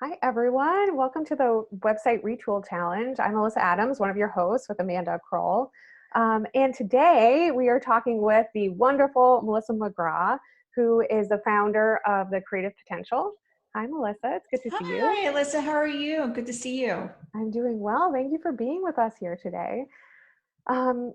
Hi, everyone. Welcome to the Website Retool Challenge. I'm Melissa Adams, one of your hosts with Amanda Kroll. And today we are talking with the wonderful Melissa McGraw, who is the founder of the Creative Potential. Hi, Melissa. It's good to see you. Hi, Alyssa. How are you? Good to see you. I'm doing well. Thank you for being with us here today.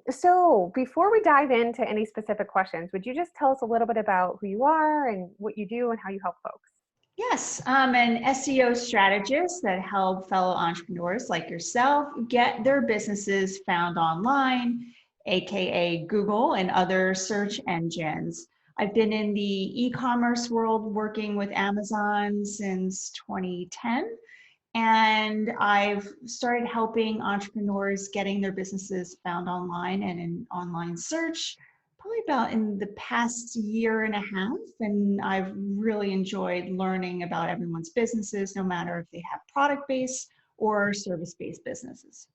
So before we dive into any specific questions, would you just tell us a little bit about who you are and what you do and how you help folks? Yes, I'm an SEO strategist that help fellow entrepreneurs like yourself get their businesses found online, aka Google and other search engines. I've been in the e-commerce world working with Amazon since 2010, and I've started helping entrepreneurs getting their businesses found online and in online search probably about in the past year and a half. And I've really enjoyed learning about everyone's businesses, no matter if they have product-based or service-based businesses.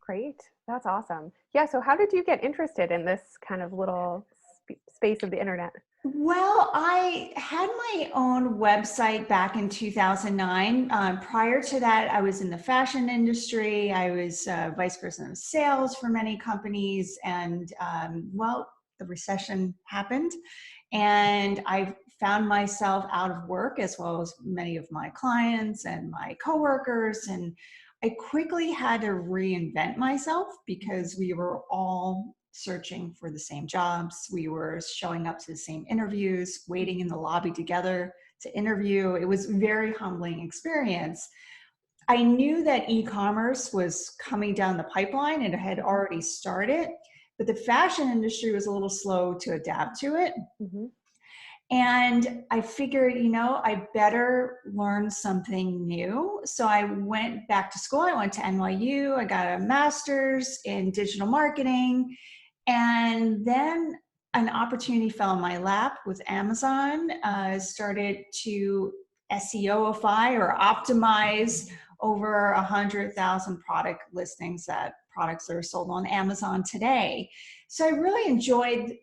Great. That's awesome. Yeah. So how did you get interested in this kind of little space of the internet? Well, I had my own website back in 2009. Prior to that, I was in the fashion industry. I was vice president of sales for many companies. And well, the recession happened. And I found myself out of work, as well as many of my clients and my coworkers. And I quickly had to reinvent myself because we were all searching for the same jobs. We were showing up to the same interviews, waiting in the lobby together to interview. It was a very humbling experience. I knew that e-commerce was coming down the pipeline and it had already started, but the fashion industry was a little slow to adapt to it. Mm-hmm. And I figured, I better learn something new. So I went back to school. I went to NYU. I got a master's in digital marketing. And then an opportunity fell in my lap with Amazon. Started to SEOify or optimize over 100,000 product listings, that products that are sold on Amazon today. So I really enjoyed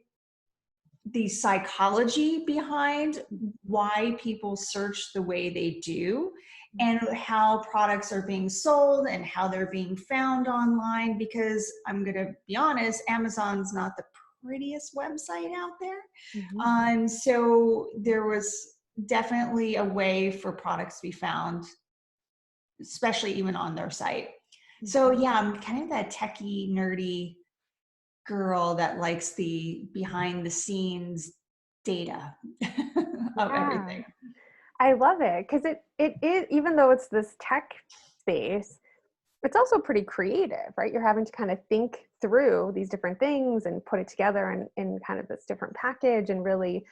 the psychology behind why people search the way they do and how products are being sold and how they're being found online, because I'm going to be honest, Amazon's not the prettiest website out there. Mm-hmm. So there was definitely a way for products to be found, especially even on their site. So Mm-hmm. yeah, I'm kind of that techie, nerdy girl that likes the behind the scenes data of Yeah. everything. I love it because it is, even though it's this tech space, it's also pretty creative, right? You're having to kind of think through these different things and put it together in kind of this different package and really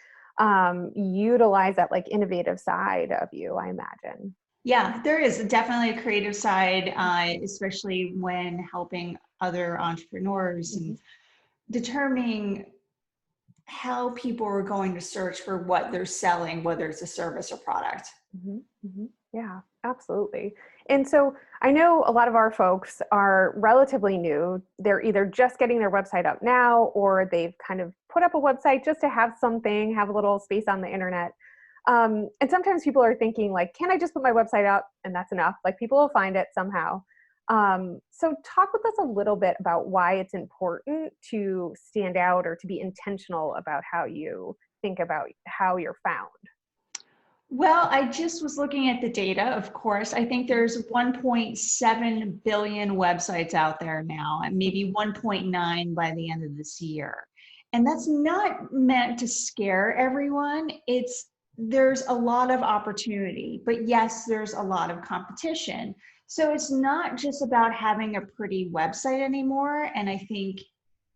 utilize that like innovative side of you, I imagine. Yeah, there is definitely a creative side, especially when helping other entrepreneurs Mm-hmm. and determining how people are going to search for what they're selling, whether it's a service or product. Mm-hmm. Mm-hmm. Yeah, absolutely. And so I know a lot of our folks are relatively new. They're either just getting their website up now, or they've kind of put up a website just to have something, have a little space on the internet. And sometimes people are thinking like, can I just put my website up and that's enough? Like people will find it somehow. So talk with us a little bit about why it's important to stand out or to be intentional about how you think about how you're found. Well, I just was looking at the data, of course. I think there's 1.7 billion websites out there now, and maybe 1.9 by the end of this year. And that's not meant to scare everyone. There's a lot of opportunity, but yes, there's a lot of competition. So it's not just about having a pretty website anymore. And I think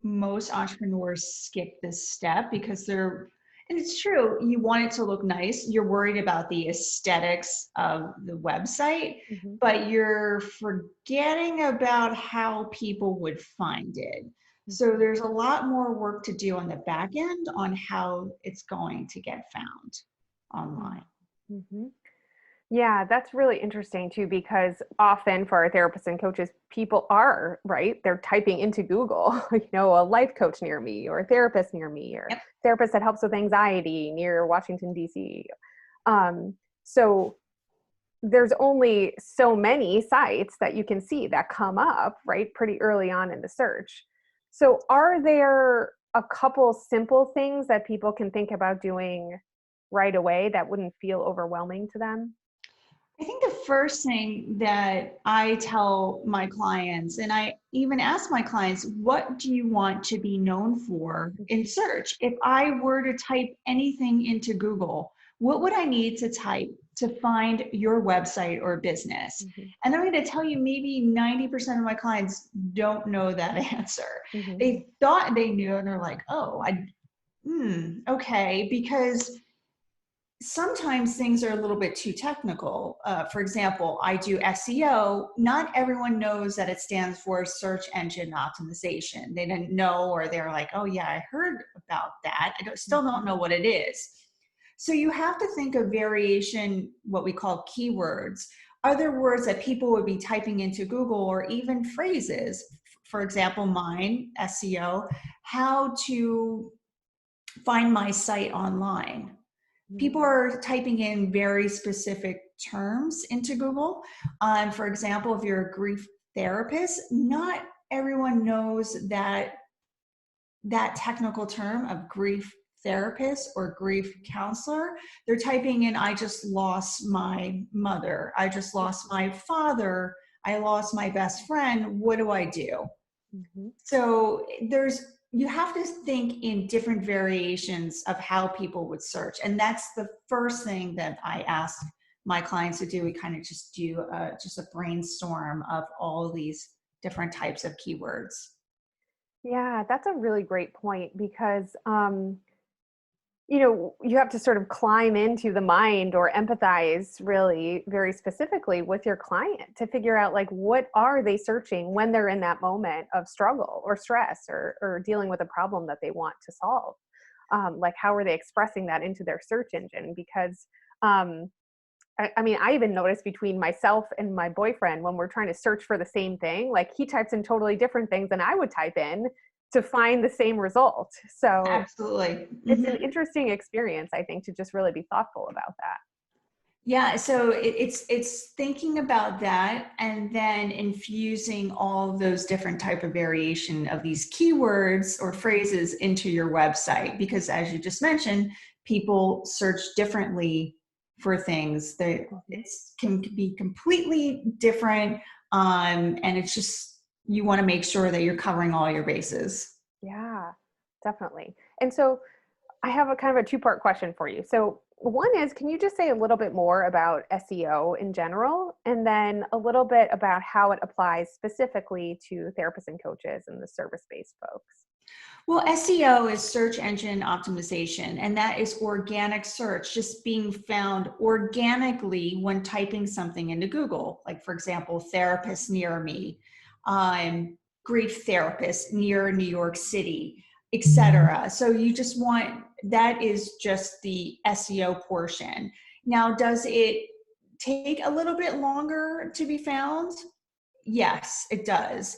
most entrepreneurs skip this step because and it's true, you want it to look nice. You're worried about the aesthetics of the website, Mm-hmm. but you're forgetting about how people would find it. So Mm-hmm. there's a lot more work to do on the back end on how it's going to get found online. Mm-hmm. Yeah, that's really interesting too, because often for our therapists and coaches, people are, right? They're typing into Google, a life coach near me, or a therapist near me, or Yep. therapist that helps with anxiety near Washington, D.C. So there's only so many sites that you can see that come up, right, pretty early on in the search. So are there a couple simple things that people can think about doing right away that wouldn't feel overwhelming to them? I think the first thing that I tell my clients, and I even ask my clients, what do you want to be known for in Mhm, search? If I were to type anything into Google, what would I need to type to find your website or business? mhm, And I'm going to tell you, maybe 90% of my clients don't know that answer. mhm, They thought they knew, and they're like, oh, okay, because sometimes things are a little bit too technical. For example, I do SEO. Not everyone knows that it stands for search engine optimization. They didn't know, or they're like, oh, yeah, I heard about that. Still don't mhm, know what it is. So you have to think of variation, what we call keywords, other words that people would be typing into Google, or even phrases. For example, mine, SEO, how to find my site online. People mhm, are typing in very specific terms into Google. For example, if you're a grief therapist, not everyone knows that technical term of grief therapist or grief counselor. They're typing in, I just lost my mother, I just lost my father, I lost my best friend. What do I do? mhm. So you have to think in different variations of how people would search. And that's the first thing that I ask my clients to do. We kind of just do just a brainstorm of all these different types of keywords. Yeah, that's a really great point because you know, you have to sort of climb into the mind or empathize really very specifically with your client to figure out like what are they searching when they're in that moment of struggle or stress or dealing with a problem that they want to solve. Like how are they expressing that into their search engine? Because um, I mean, I even notice between myself and my boyfriend when we're trying to search for the same thing, like he types in totally different things than I would type in to find the same result. So Absolutely. it's an Mhm. interesting experience, I think, to just really be thoughtful about that. Yeah, so it's thinking about that, and then infusing all of those different type of variation of these keywords or phrases into your website, because as you just mentioned, people search differently for things. They Mhm. it's can be completely different, and it's just, you want to make sure that you're covering all your bases. Yeah, definitely. And so I have a kind of a two-part question for you. So one is, can you just say a little bit more about SEO in general, and then a little bit about how it applies specifically to therapists and coaches and the service-based folks? Well, SEO is search engine optimization, and that is organic search, just being found organically when typing something into Google. Like, for example, therapist near me, grief therapist near New York City, etc. So you just want, that is just the SEO portion. Now, does it take a little bit longer to be found? Yes, it does.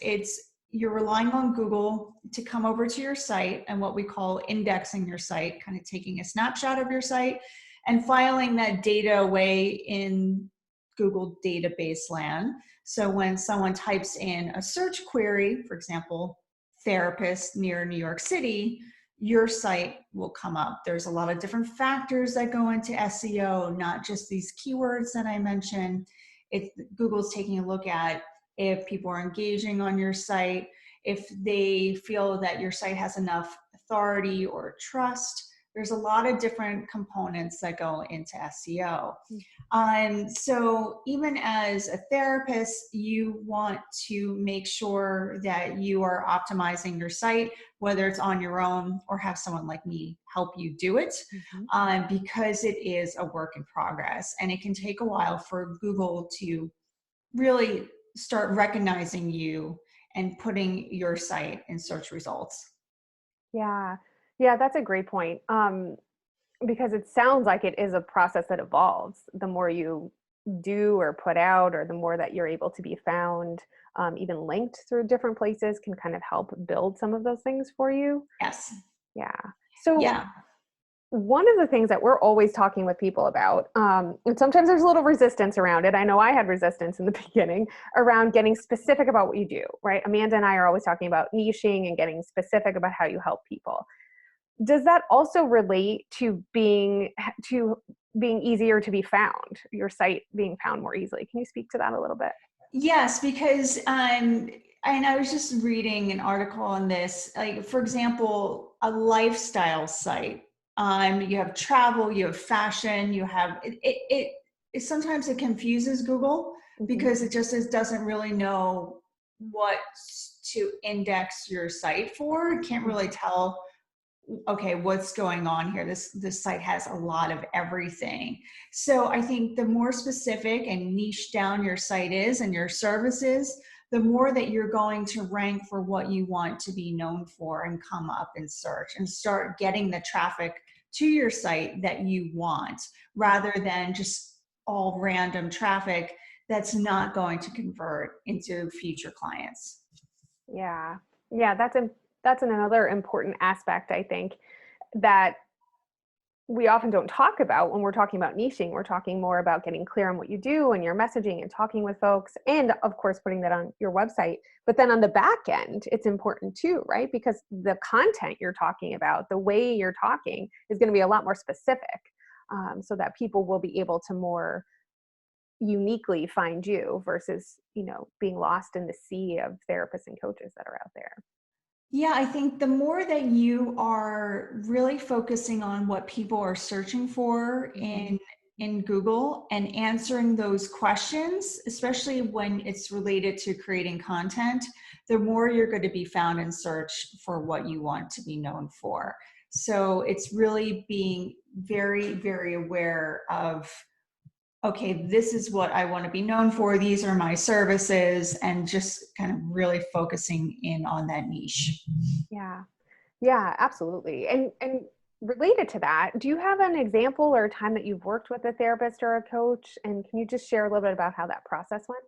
You're relying on Google to come over to your site, and what we call indexing your site, kind of taking a snapshot of your site and filing that data away in Google database land. So when someone types in a search query, for example, therapist near New York City, your site will come up. There's a lot of different factors that go into SEO, not just these keywords that I mentioned. Google's taking a look at if people are engaging on your site, if they feel that your site has enough authority or trust. There's a lot of different components that go into SEO. So even as a therapist, you want to make sure that you are optimizing your site, whether it's on your own or have someone like me help you do it, Mhm. because it is a work in progress, and it can take a while for Google to really start recognizing you and putting your site in search results. Yeah, yeah, that's a great point. Because it sounds like it is a process that evolves. The more you do or put out, or the more that you're able to be found, even linked through different places, can kind of help build some of those things for you. Yes. Yeah. So Yeah. one of the things that we're always talking with people about, and sometimes there's a little resistance around it. I know I had resistance in the beginning around getting specific about what you do, right? Amanda and I are always talking about niching and getting specific about how you help people. Does that also relate to being easier to be found, your site being found more easily? Can you speak to that a little bit? Yes, because and I was just reading an article on this. Like, for example, a lifestyle site. You have travel, you have fashion, you have it sometimes it confuses Google because it just doesn't really know what to index your site for. It can't really tell, okay, what's going on here? This site has a lot of everything. So I think the more specific and niche down your site is and your services, the more that you're going to rank for what you want to be known for and come up in search and start getting the traffic to your site that you want, rather than just all random traffic that's not going to convert into future clients. Yeah. Yeah, that's another important aspect, I think, that we often don't talk about when we're talking about niching. We're talking more about getting clear on what you do and your messaging and talking with folks, and of course putting that on your website. But then on the back end, it's important too, right? Because the content you're talking about, the way you're talking, is going to be a lot more specific, so that people will be able to more uniquely find you versus, being lost in the sea of therapists and coaches that are out there. Yeah, I think the more that you are really focusing on what people are searching for in Google and answering those questions, especially when it's related to creating content, the more you're going to be found in search for what you want to be known for. So it's really being very, very aware of, okay, this is what I want to be known for. These are my services, and just kind of really focusing in on that niche. Yeah. Yeah, absolutely. And related to that, do you have an example or a time that you've worked with a therapist or a coach? And can you just share a little bit about how that process went?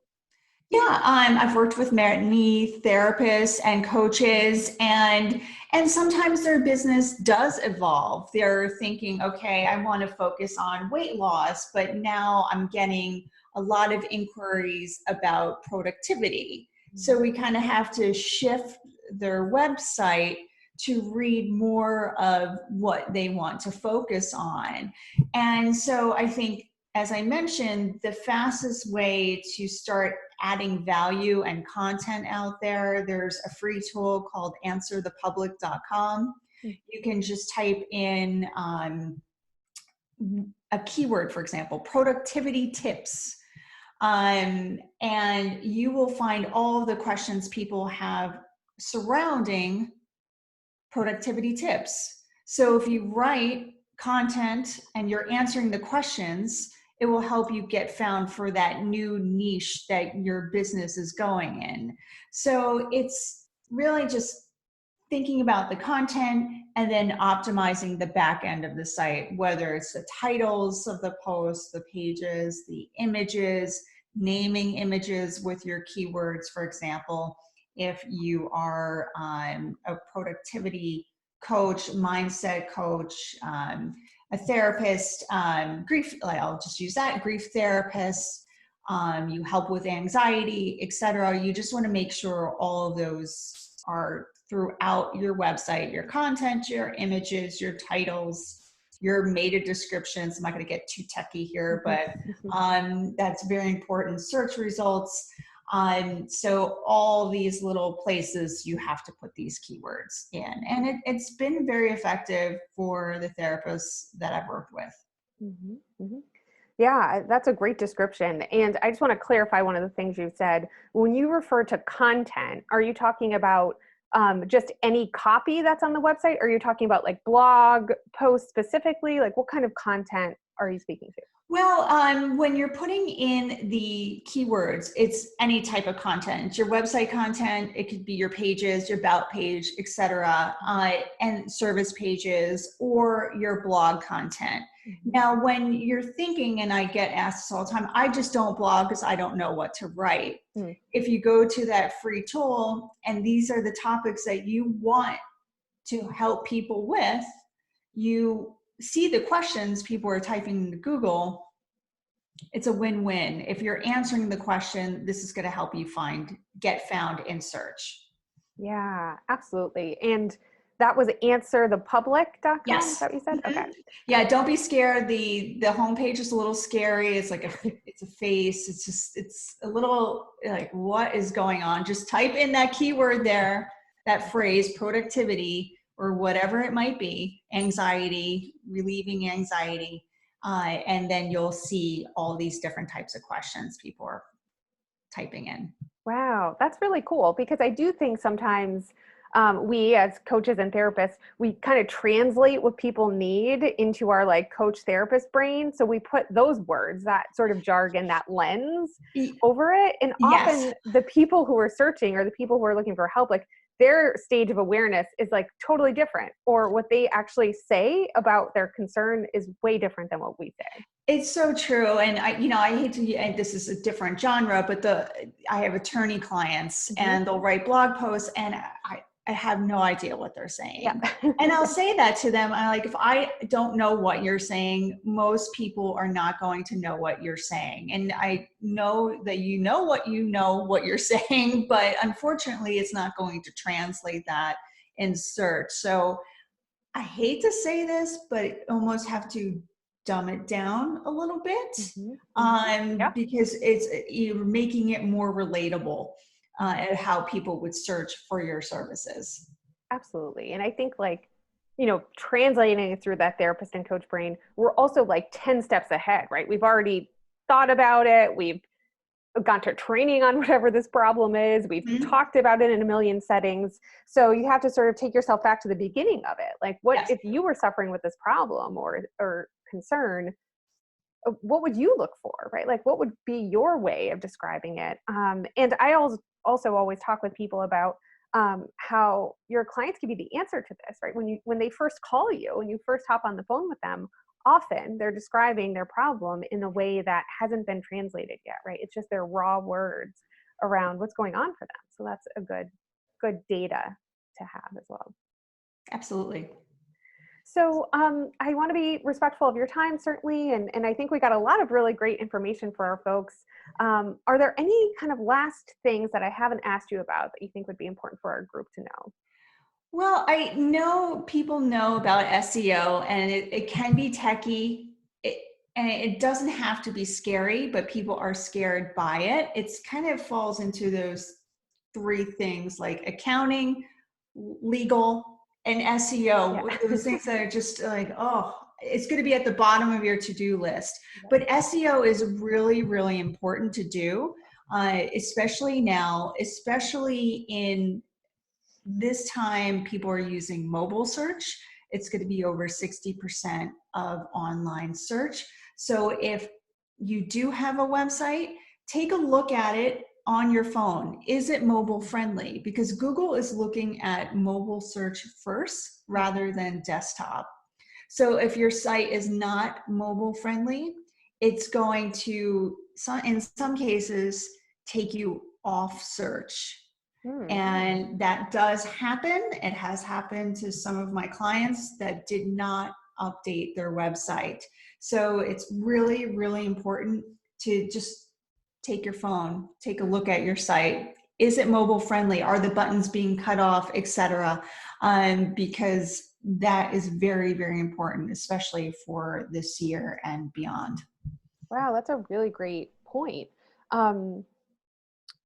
Yeah, I've worked with many therapists and coaches, and sometimes their business does evolve. They're thinking, okay, I want to focus on weight loss, but now I'm getting a lot of inquiries about productivity. So we kind of have to shift their website to read more of what they want to focus on. And so I think, as I mentioned, the fastest way to start adding value and content out there, there's a free tool called answerthepublic.com. You can just type in a keyword, for example, productivity tips. And you will find all of the questions people have surrounding productivity tips. So if you write content and you're answering the questions, it will help you get found for that new niche that your business is going in. So it's really just thinking about the content and then optimizing the back end of the site, whether it's the titles of the posts, the pages, the images, naming images with your keywords. For example, if you are a productivity coach, mindset coach, a therapist, grief, I'll just use that, grief therapist, you help with anxiety, etc. You just want to make sure all of those are throughout your website, your content, your images, your titles, your meta descriptions. I'm not going to get too techie here, but that's very important. Search results. So all these little places you have to put these keywords in. And it's been very effective for the therapists that I've worked with. Mm-hmm. Mm-hmm. Yeah, that's a great description. And I just want to clarify one of the things you said. When you refer to content, are you talking about just any copy that's on the website? Or are you talking about like blog posts specifically? Like what kind of content are you speaking to? Well, when you're putting in the keywords, it's any type of content. It's your website content. It could be your pages, your about page, etc., and service pages, or your blog content. Now, when you're thinking, and I get asked this all the time, I just don't blog because I don't know what to write. If you go to that free tool, and these are the topics that you want to help people with, you see the questions people are typing into Google, it's a win-win. If you're answering the question, this is going to help you get found in search. Yeah, absolutely. And that was answerthepublic.com. Yes. Is that what you said? Mm-hmm. Okay. Yeah, don't be scared. The homepage is a little scary. It's like it's a face. It's a little like, what is going on? Just type in that keyword there, that phrase, productivity, or whatever it might be, anxiety, relieving anxiety, and then you'll see all these different types of questions people are typing in. Wow, that's really cool, because I do think sometimes we as coaches and therapists, we kind of translate what people need into our like coach therapist brain. So we put those words, that sort of jargon, that lens over it. And Yes. often the people who are searching or the people who are looking for help, like their stage of awareness is like totally different, or what they actually say about their concern is way different than what we say. It's so true. And I hate to, and this is a different genre, but I have attorney clients and they'll write blog posts and I have no idea what they're saying. Yeah. And I'll say that to them. I'm like, if I don't know what you're saying, most people are not going to know what you're saying. And I know that you know what you're saying, but unfortunately it's not going to translate that in search. So I hate to say this, but I almost have to dumb it down a little bit, because you're making it more relatable at how people would search for your services. Absolutely. And I think like, translating it through that therapist and coach brain, we're also like 10 steps ahead, right? We've already thought about it. We've gone to training on whatever this problem is. We've talked about it in a million settings. So you have to sort of take yourself back to the beginning of it. Like if you were suffering with this problem or concern, what would you look for, right? Like what would be your way of describing it? And I also always talk with people about how your clients give you the answer to this, right? When they first call you, when you first hop on the phone with them, often they're describing their problem in a way that hasn't been translated yet, right? It's just their raw words around what's going on for them. So that's a good data to have as well. Absolutely. So I want to be respectful of your time, certainly, and I think we got a lot of really great information for our folks. Are there any kind of last things that I haven't asked you about that you think would be important for our group to know? Well, I know people know about SEO and it can be techie, and it doesn't have to be scary, but people are scared by it. It's kind of falls into those three things like accounting, legal, and SEO, those things that are just like, oh, it's going to be at the bottom of your to-do list. But SEO is really, really important to do, especially now, especially in this time people are using mobile search. It's going to be over 60% of online search. So if you do have a website, take a look at it on your phone. Is it mobile friendly? Because Google is looking at mobile search first rather than desktop. So if your site is not mobile friendly, it's going to, in some cases, take you off search. And that does happen. It has happened to some of my clients that did not update their website. So it's really, really important to just take your phone, take a look at your site. Is it mobile friendly? Are the buttons being cut off, etc.? Because that is very, very important, especially for this year and beyond. Wow, that's a really great point. And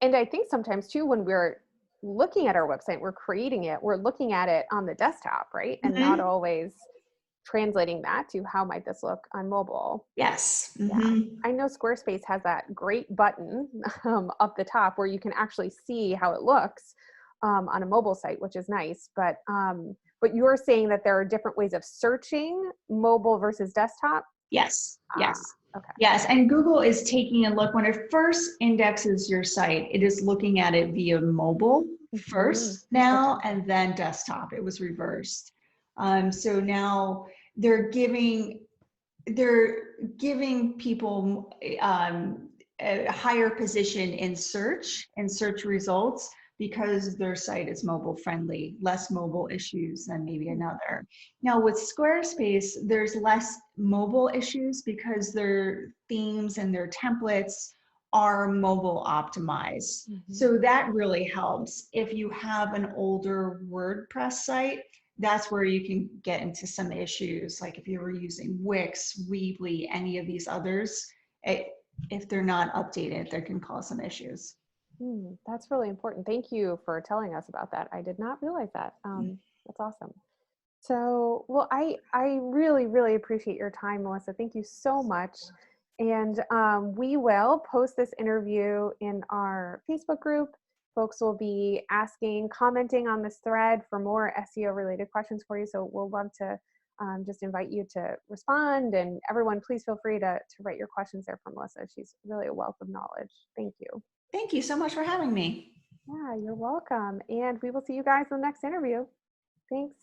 I think sometimes too, when we're looking at our website, we're creating it, we're looking at it on the desktop, right? And not always translating that to how might this look on mobile. Yes. Yeah. I know Squarespace has that great button up the top where you can actually see how it looks on a mobile site, which is nice. But you're saying that there are different ways of searching mobile versus desktop? Yes. Yes. Okay. Yes. And Google is taking a look when it first indexes your site, it is looking at it via mobile first now, and then desktop. It was reversed. So now they're giving people a higher position in search results because their site is mobile friendly, less mobile issues than maybe another. Now with Squarespace, there's less mobile issues because their themes and their templates are mobile optimized. So that really helps. If you have an older WordPress site, that's where you can get into some issues. Like if you were using Wix, Weebly, any of these others, if they're not updated, that can cause some issues. That's really important. Thank you for telling us about that. I did not realize that. That's awesome. So, well, I really, really appreciate your time, Melissa. Thank you so much. And we will post this interview in our Facebook group. Folks will be asking, commenting on this thread for more SEO related questions for you. So we'll love to just invite you to respond. And everyone, please feel free to write your questions there for Melissa. She's really a wealth of knowledge. Thank you. Thank you so much for having me. Yeah, you're welcome. And we will see you guys in the next interview. Thanks.